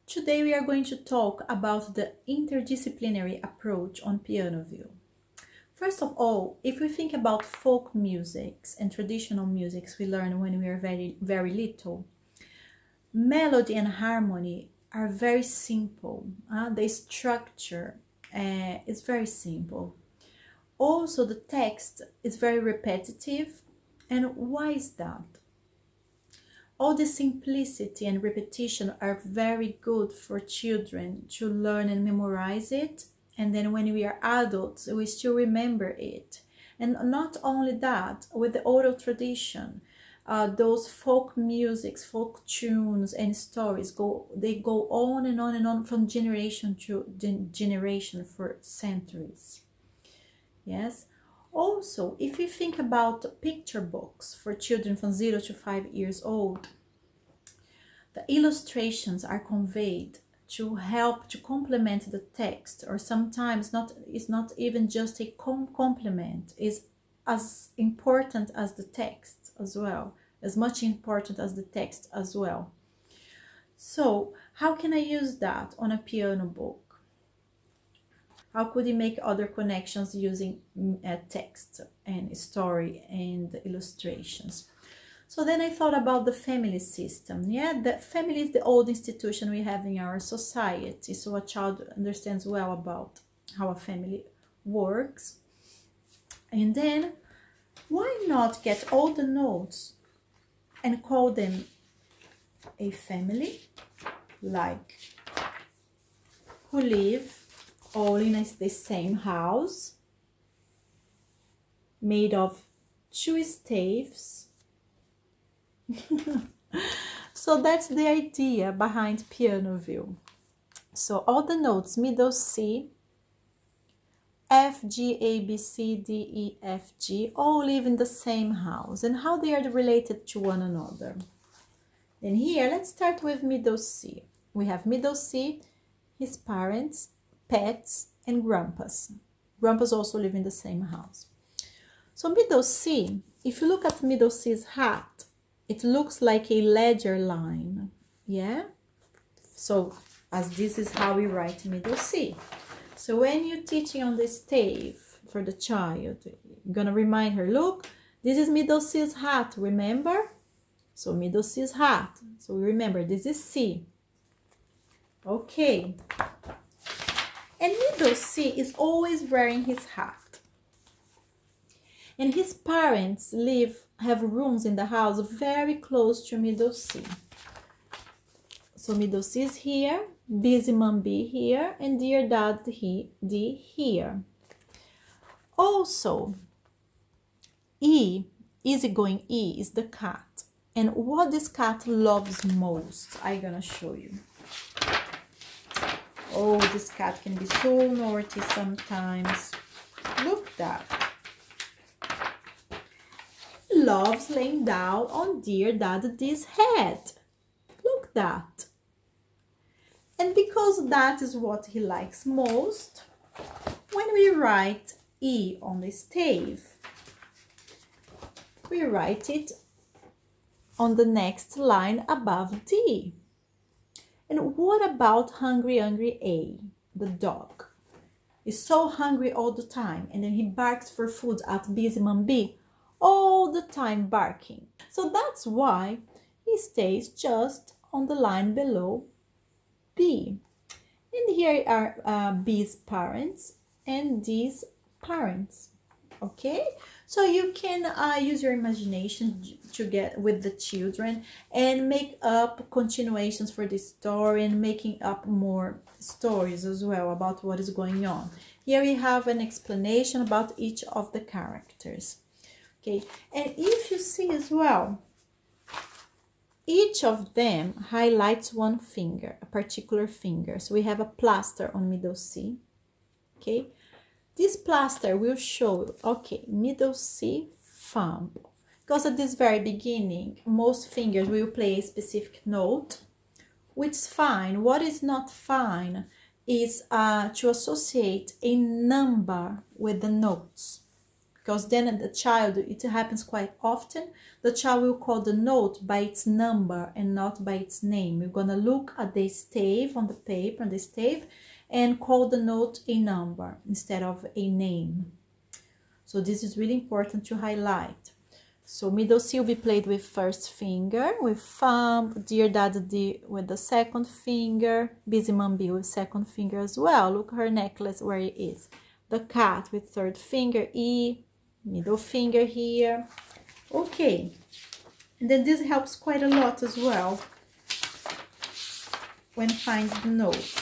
Today we are going to talk about the interdisciplinary approach on Pianoville. First of all, if we think about folk musics and traditional musics we learn when we are very little, melody and harmony are very simple. The structure is very simple. Also, the text is very repetitive. And why is that? All the simplicity and repetition are very good for children to learn and memorize it. And then when we are adults, we still remember it. And not only that, with the oral tradition, those folk musics, folk tunes and stories go on and on and on from generation to generation for centuries. Yes. Also, if you think about picture books for children from 0 to 5 years old, the illustrations are conveyed to help to complement the text, or sometimes it's not even just a complement, is as important as the text as well, as much important as the text as well. So how can I use that on a piano book? How could you make other connections using text and story and illustrations? So then I thought about the family system. Yeah, the family is the old institution we have in our society. So a child understands well about how a family works. And then why not get all the notes and call them a family, like who live all in the same house, made of 2 staves. So that's the idea behind Pianoville. So all the notes, middle C, F, G, A, B, C, D, E, F, G, all live in the same house, and how they are related to one another. Then here, let's start with middle C. We have middle C, his parents, pets, and grandpas. Grandpas also live in the same house. So middle C, if you look at middle C's hat, it looks like a ledger line. Yeah? So as this is how we write middle C. So when you're teaching on the stave for the child, you're gonna remind her, look, this is middle C's hat, remember? So middle C's hat. So we remember this is C. Okay. And middle C is always wearing his hat. And his parents have rooms in the house very close to middle C. So middle C is here, busy mom B here, and dear dad D here. Also, E, easygoing E, is the cat. And what this cat loves most, I'm gonna show you. Oh, this cat can be so naughty sometimes. Look at that. He loves laying down on dear Daddy's head. Look at that. And because that is what he likes most, when we write E on the stave, we write it on the next line above D. And what about hungry A, the dog? He's so hungry all the time, and then he barks for food at busy mom B, all the time barking. So that's why he stays just on the line below B. And here are B's parents and D's parents. Okay, so you can use your imagination to get with the children and make up continuations for this story and making up more stories as well about what is going on. Here we have an explanation about each of the characters. Okay, and if you see as well, each of them highlights one finger, a particular finger. So we have a plaster on middle C. Okay. This plaster will show, okay, middle C, thumb. Because at this very beginning, most fingers will play a specific note, which is fine. What is not fine is to associate a number with the notes. because then the child, it happens quite often, the child will call the note by its number and not by its name. We're gonna look at the stave on the paper, on the stave, and call the note a number instead of a name. So this is really important to highlight. So middle C will be played with first finger, with thumb, Dear Daddy D with the second finger, Busy Mom B with second finger as well. Look her necklace where it is. The cat with third finger, E, middle finger here. Okay, and then this helps quite a lot as well when finding the note.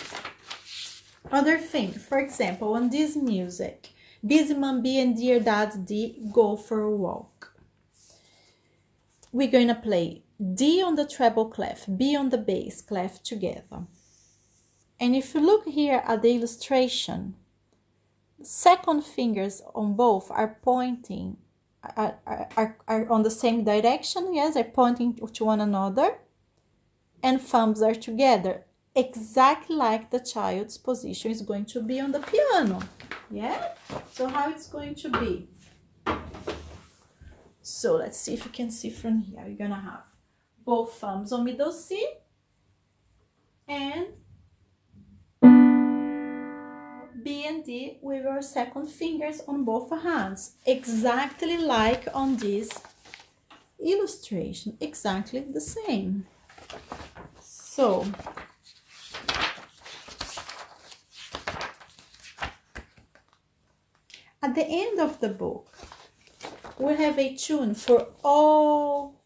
Other thing, for example, on this music, Busy Mom B and Dear Dad D go for a walk. We're going to play D on the treble clef, B on the bass clef together. And if you look here at the illustration, the second fingers on both are pointing, are on the same direction, yes, they're pointing to one another, and thumbs are together, exactly like the child's position is going to be on the piano, yeah? So how it's going to be? So let's see if you can see from here. You're gonna have both thumbs on middle C and B and D with your second fingers on both hands, exactly like on this illustration, exactly the same. So at the end of the book, we have a tune for all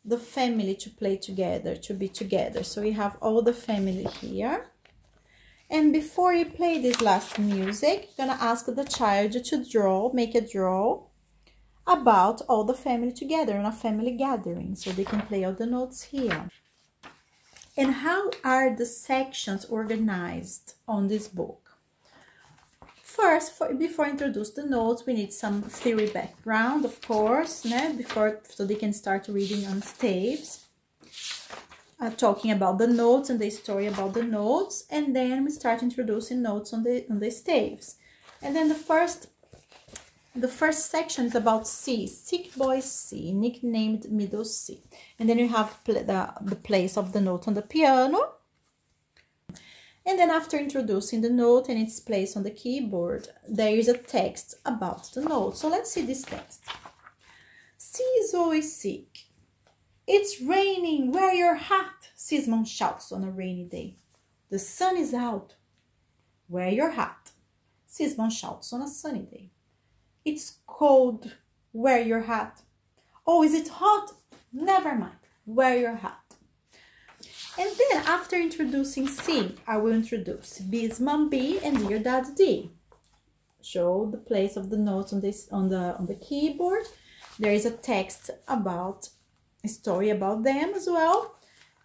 the family to play together, to be together. So we have all the family here. And before you play this last music, you're gonna ask the child to draw, make a draw about all the family together in a family gathering. So they can play all the notes here. And how are the sections organized on this book? First, before I introduce the notes, we need some theory background, of course, so they can start reading on staves, talking about the notes and the story about the notes, and then we start introducing notes on the staves. And then the first section is about C, Sick Boy C, nicknamed Middle C. And then you have the place of the note on the piano. And then after introducing the note and its place on the keyboard, there is a text about the note. So let's see this text. C is always sick. It's raining, wear your hat, Sismon shouts on a rainy day. The sun is out, wear your hat, Sismon shouts on a sunny day. It's cold, wear your hat. Oh, is it hot? Never mind, wear your hat. And then after introducing C, I will introduce Biz Mom B and Dear Dad D. Show the place of the notes on the keyboard. There is a text about a story about them as well.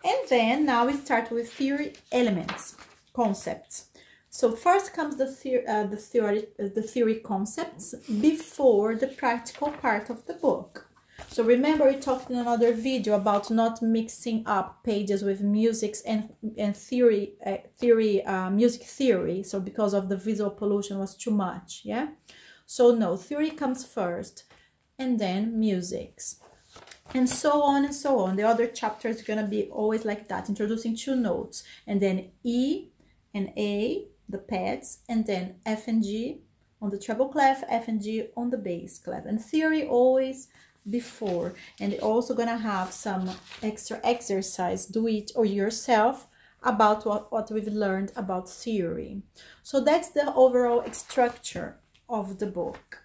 And then now we start with theory elements, concepts. So first comes the theory concepts before the practical part of the book. So remember, we talked in another video about not mixing up pages with music and music theory. So because of the visual pollution was too much, yeah? So no, theory comes first and then musics. And so on and so on. The other chapter is going to be always like that, introducing two notes. And then E and A, the pads, and then F and G on the treble clef, F and G on the bass clef. And theory always before. And also gonna have some extra exercise, do it or yourself, about what we've learned about theory. So that's the overall structure of the book.